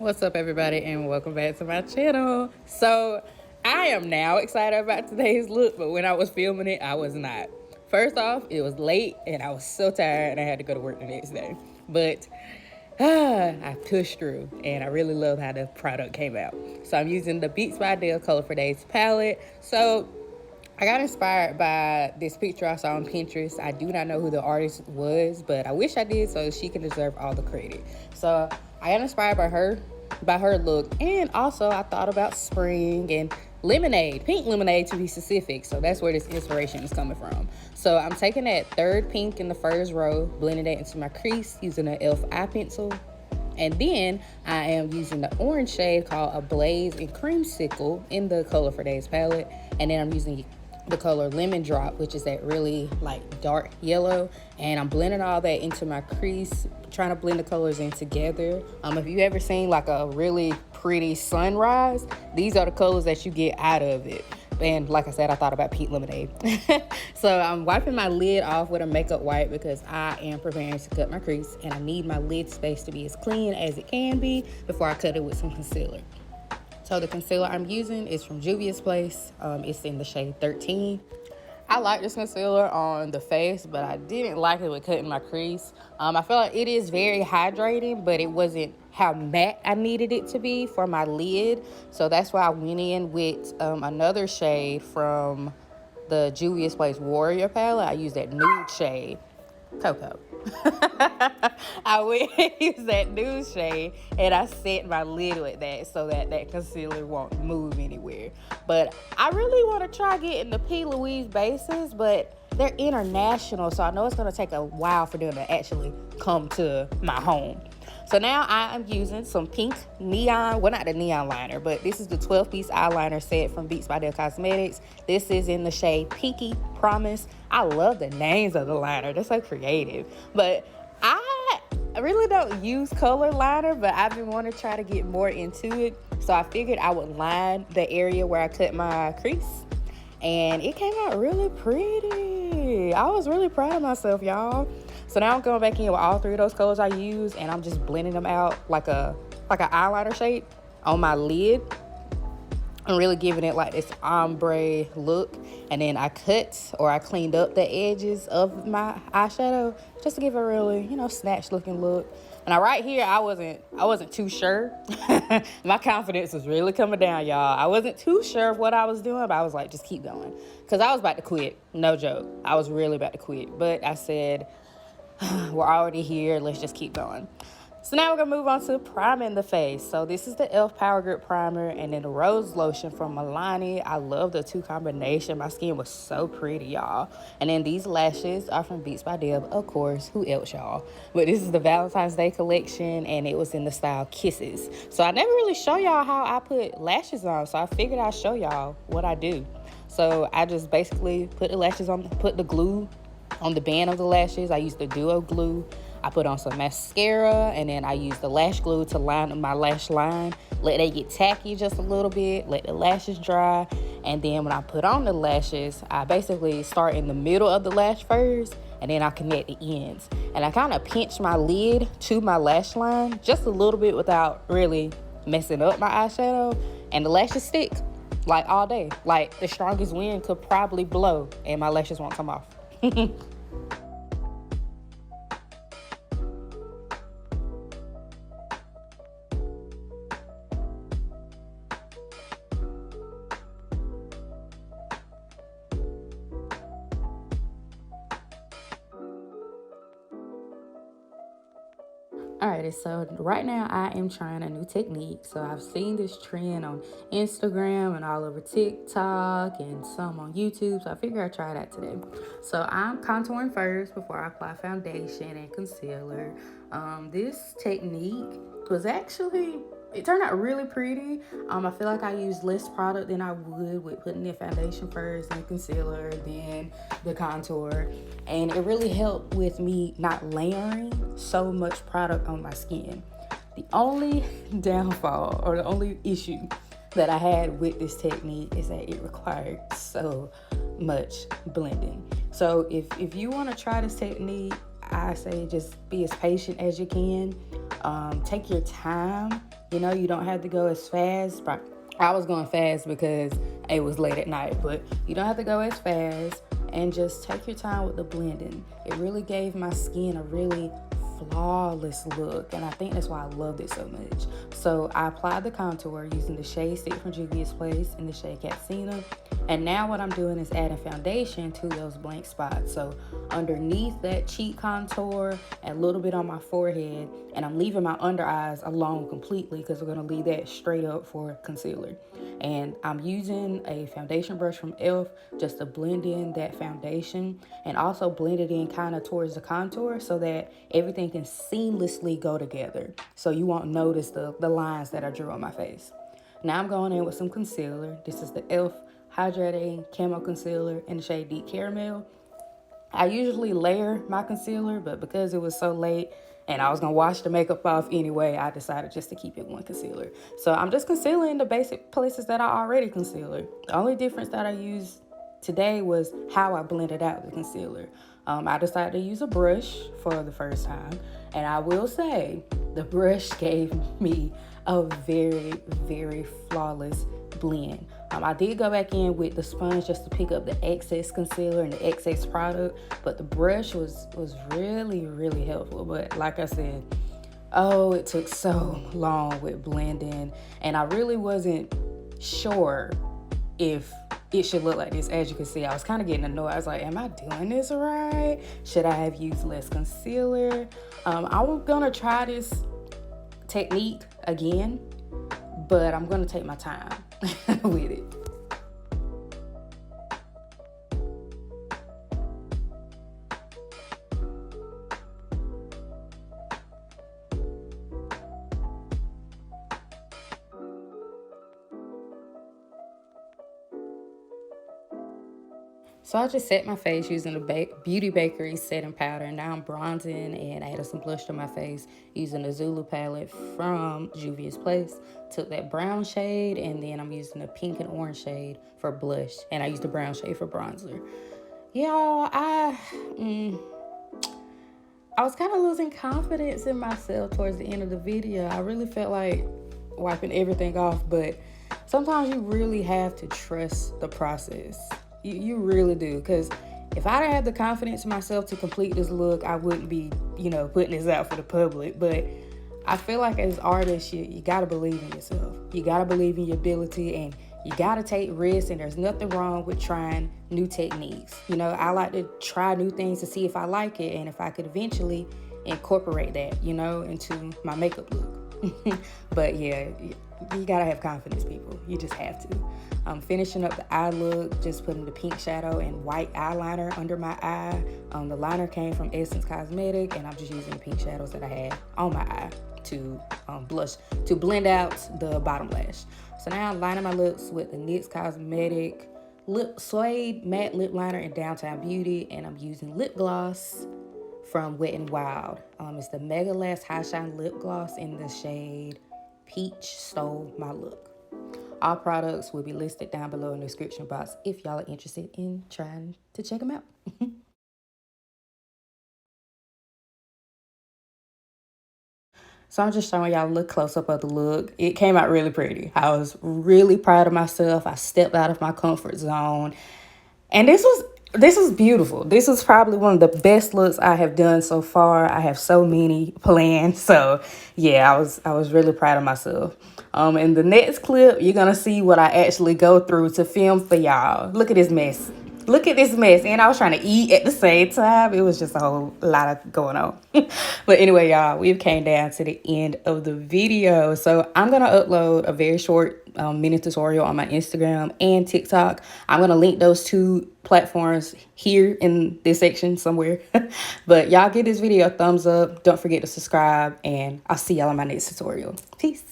What's up, everybody, and welcome back to my channel. So I am now excited about today's look, but when I was filming it, I was not. First off, it was late and I was so tired and I had to go to work the next day, but I pushed through and I really love how the product came out. So I'm using the Beats by Dayz Color for Days palette. So I got inspired by this picture I saw on Pinterest. I do not know who the artist was, but I wish I did, so she can deserve all the credit. So I got inspired by her look, and also I thought about spring and lemonade, pink lemonade to be specific. So that's where this inspiration is coming from. So I'm taking that third pink in the first row, blending that into my crease using an E.L.F eye pencil. And then I am using the orange shade called a Blaze and Creamsicle in the Color for Days palette. And then I'm using the color Lemon Drop, which is that really like dark yellow, and I'm blending all that into my crease, trying to blend the colors in together. If you ever seen like a really pretty sunrise, these are the colors that you get out of it. And like I said, I thought about pink lemonade. So I'm wiping my lid off with a makeup wipe because I am preparing to cut my crease, and I need my lid space to be as clean as it can be before I cut it with some concealer. So the concealer I'm using is from Juvia's Place. It's in the shade 13. I like this concealer on the face, but I didn't like it with cutting my crease. I feel like it is very hydrating, but it wasn't how matte I needed it to be for my lid. So that's why I went in with another shade from the Juvia's Place Warrior palette. I used that nude shade, Cocoa. I went and used that nude shade and I set my lid with that so that that concealer won't move anywhere. But I really want to try getting the P. Louise bases, but they're international, so I know it's going to take a while for them to actually come to my home. So now I am using some pink neon, well, not the neon liner, but this is the 12-piece eyeliner set from Beats by Dayz Cosmetics. This is in the shade Pinky Promise. I love the names of the liner. They're so creative. But I really don't use color liner, but I've been wanting to try to get more into it. So I figured I would line the area where I cut my crease, and it came out really pretty. I was really proud of myself, y'all. So now I'm going back in with all three of those colors I use, and I'm just blending them out like an eyeliner shape on my lid. I'm really giving it like this ombre look, and then I cleaned up the edges of my eyeshadow just to give a really, snatched looking look. And right here, I wasn't too sure. My confidence was really coming down, y'all. I wasn't too sure of what I was doing, but I was like, just keep going, because I was about to quit. No joke, I was really about to quit, but I said, we're already here, let's just keep going. So now we're gonna move on to priming the face. So this is the E.L.F Power Grip Primer and then the Rose Lotion from Milani. I love the two combination. My skin was so pretty, y'all. And then these lashes are from Beats by Dayz, of course. Who else, y'all? But this is the Valentine's Day collection, and it was in the style Kisses. So I never really show y'all how I put lashes on, so I figured I'd show y'all what I do. So I just basically put the lashes on, put the glue on the band of the lashes. I use the duo glue. I put on some mascara, and then I use the lash glue to line up my lash line. Let they get tacky just a little bit, let the lashes dry, and then when I put on the lashes, I basically start in the middle of the lash first, and then I connect the ends. And I kind of pinch my lid to my lash line just a little bit without really messing up my eyeshadow, and the lashes stick like all day. Like the strongest wind could probably blow and my lashes won't come off. Alrighty, so right now I am trying a new technique. So I've seen this trend on Instagram and all over TikTok and some on YouTube. So I figured I'd try that today. So I'm contouring first before I apply foundation and concealer. This technique was actually, it turned out really pretty. I feel like I used less product than I would with putting the foundation first and concealer, then the contour. And it really helped with me not layering so much product on my skin. The only downfall or the only issue that I had with this technique is that it required so much blending. So if you want to try this technique, I say just be as patient as you can. Take your time You know, you don't have to go as fast. I was going fast because it was late at night, but you don't have to go as fast, and just take your time with the blending. It really gave my skin a really flawless look, and I think that's why I loved it so much. So I applied the contour using the shade Stick from Juvia's Place in the shade Catsina, and now what I'm doing is adding foundation to those blank spots. So underneath that cheek contour, and a little bit on my forehead, and I'm leaving my under eyes alone completely because we're going to leave that straight up for concealer. And I'm using a foundation brush from E.L.F. just to blend in that foundation, and also blend it in kind of towards the contour so that everything can seamlessly go together, so you won't notice the lines that I drew on my face. Now I'm going in with some concealer. This is the E.L.F. Hydrating Camo Concealer in the shade Deep Caramel. I usually layer my concealer, but because it was so late and I was gonna wash the makeup off anyway, I decided just to keep it one concealer. So I'm just concealing the basic places that I already concealer. The only difference that I used today was how I blended out the concealer. I decided to use a brush for the first time, and I will say the brush gave me a very, very flawless blend. I did go back in with the sponge just to pick up the excess concealer and the excess product, but the brush was really, really helpful. But like I said, oh, it took so long with blending, and I really wasn't sure if it should look like this. As you can see, I was kind of getting annoyed. I was like, am I doing this right? Should I have used less concealer? I'm gonna try this technique again, but I'm gonna take my time with it. So I just set my face using the Beauty Bakery setting powder, and now I'm bronzing and adding some blush to my face using the Zulu palette from Juvia's Place. Took that brown shade, and then I'm using the pink and orange shade for blush, and I used the brown shade for bronzer. Y'all, I was kind of losing confidence in myself towards the end of the video. I really felt like wiping everything off, but sometimes you really have to trust the process. You really do, because if I didn't have the confidence in myself to complete this look, I wouldn't be, putting this out for the public. But I feel like as artists, you got to believe in yourself. You got to believe in your ability, and you got to take risks, and there's nothing wrong with trying new techniques. I like to try new things to see if I like it, and if I could eventually incorporate that, into my makeup look. But yeah, you gotta have confidence, people. You just have to. I'm finishing up the eye look, just putting the pink shadow and white eyeliner under my eye. The liner came from Essence Cosmetic, and I'm just using the pink shadows that I had on my eye to blush, to blend out the bottom lash. So now I'm lining my lips with the NYX Cosmetic Suede Matte Lip Liner in Downtown Beauty, and I'm using lip gloss from Wet n Wild. It's the Mega Last High Shine Lip Gloss in the shade Peach Stole My Look. All products will be listed down below in the description box if y'all are interested in trying to check them out. So I'm just showing y'all a little close-up of the look. It came out really pretty. I was really proud of myself. I stepped out of my comfort zone. And this was beautiful. This was probably one of the best looks I have done so far. I have so many planned. So yeah, I was really proud of myself. In the next clip, you're gonna see what I actually go through to film for y'all. Look at this mess. Look at this mess. And I was trying to eat at the same time. It was just a whole lot of going on. But anyway, y'all, we've came down to the end of the video. So I'm going to upload a very short mini tutorial on my Instagram and TikTok. I'm going to link those two platforms here in this section somewhere. But y'all give this video a thumbs up. Don't forget to subscribe. And I'll see y'all in my next tutorial. Peace.